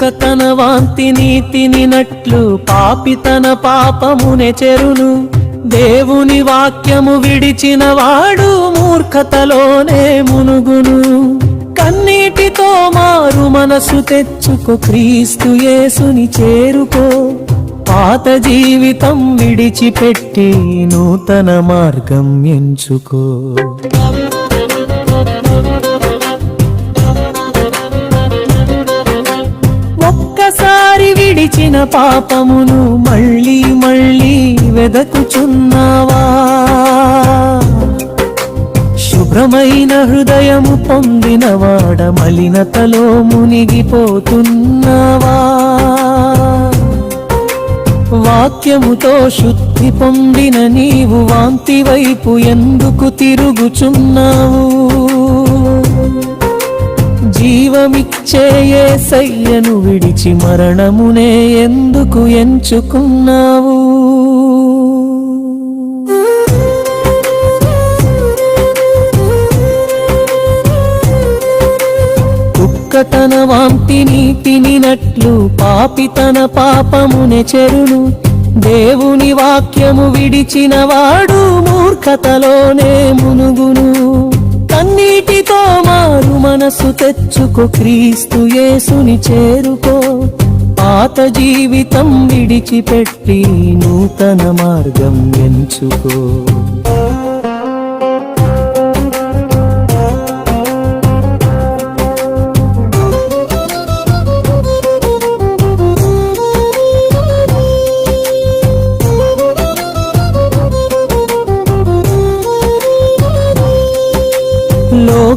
తన వాంతిని తినినట్లు పాపి తన పాపమునే చెరును. దేవుని వాక్యము విడిచిన వాడు మూర్ఖతలోనే మునుగును. కన్నీటితో మారు మనసు తెచ్చుకో, క్రీస్తు యేసుని చేరుకో. పాత జీవితం విడిచిపెట్టి నూతన మార్గం ఎంచుకో. ఒక్కసారి విడిచిన పాపమును మళ్ళీ మళ్ళీ వెదకుచున్నావా? శుభ్రమైన హృదయము పొందినవాడ మలినతలో మునిగిపోతున్నావా? వాక్యముతో శుద్ధి పొందిన నీవు వాంతి వైపు ఎందుకు తిరుగుచున్నావు? జీవమిచ్చే యేసయ్యను విడిచి మరణమునే ఎందుకు ఎంచుకున్నావు? కుక్క తన వాంతిని తినినట్లు పాపి తన పాపమునే చెరును. దేవుని వాక్యము విడిచిన వాడు మూర్ఖతలోనే మునుగును. కన్నీటితో మారు మనసు తెచ్చుకో, క్రీస్తు యేసుని చేరుకో. పాత జీవితం విడిచిపెట్టి నూతన మార్గం ఎంచుకో.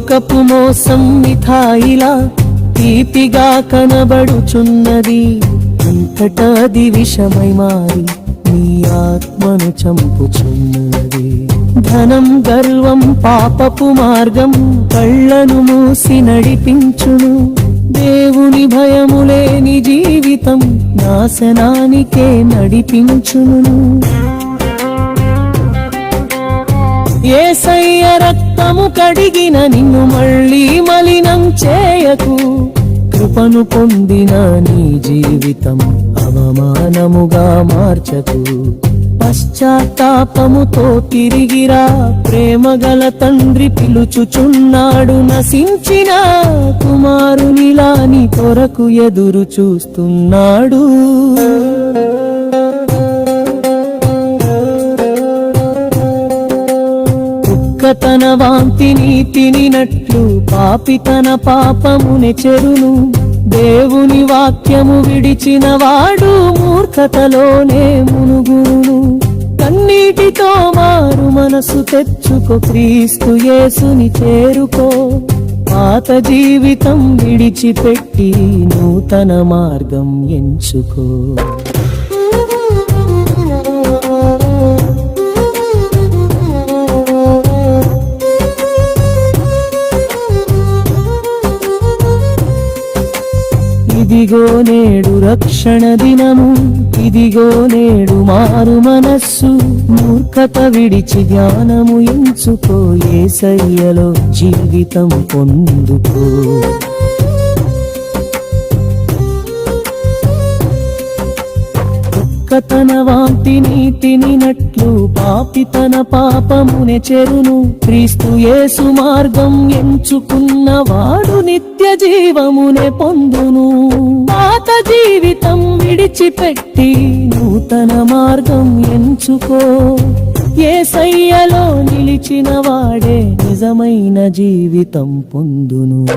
లోకపు మోసం మిఠాయిలా తీపిగా కనబడుచున్నది. అంతటాది విషమై మారి నీ ఆత్మను చంపుచున్నది. ధనం గర్వం పాపపు మార్గం కళ్ళను మూసి నడిపించును. దేవుని భయము లేని జీవితం నాశనానికే నడిపించును. యేసయ్య రక్తము కడిగిన నిన్ను మళ్ళీ మలినం చేయకు. కృపను పొందిన నీ జీవితం అవమానముగా మార్చకు. పశ్చాత్తాపముతో తిరిగిరా, ప్రేమగల తండ్రి పిలుచుచున్నాడు. నశించిన కుమారునిలా నీ కొరకు ఎదురు చూస్తున్నాడు. తన వాంతిని తినినట్లు పాపి తన పాపమునే చెరును. దేవుని వాక్యము విడిచిన వాడు మూర్ఖతలోనే మునుగును. కన్నీటితో మారు మనసు తెచ్చుకో, క్రీస్తు యేసుని చేరుకో. పాత జీవితం విడిచిపెట్టి నూతన మార్గం ఎంచుకో. ఇదిగో నేడు రక్షణ దినము, ఇదిగో నేడు మారు మనస్సు. మూర్ఖత విడిచి జ్ఞానము ఎంచుకో, యేసయ్యలో జీవితం పొందుకో. తన వాంతిని తినినట్లు పాపి తన పాపమునే చెరును. క్రీస్తు యేసు మార్గం ఎంచుకున్న వాడు నిత్య జీవమునే పొందును. పాత జీవితం విడిచిపెట్టి నూతన మార్గం ఎంచుకో. యేసయ్యలో నిలిచిన వాడే నిజమైన జీవితం పొందును.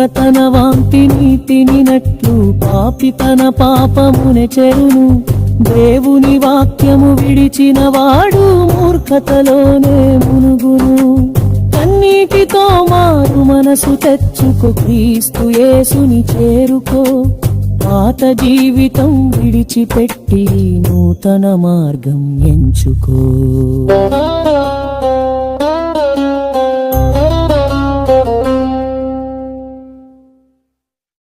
తన వాంతిని తినినట్లు పాపి తన పాపమునే చెరును. దేవుని వాక్యము విడిచిన వాడు మూర్ఖతలోనే మునుగును. కన్నీటితో మారు మనసు తెచ్చుకో, క్రీస్తు యేసుని చేరుకో. పాత జీవితం విడిచిపెట్టి నూతన మార్గం ఎంచుకో.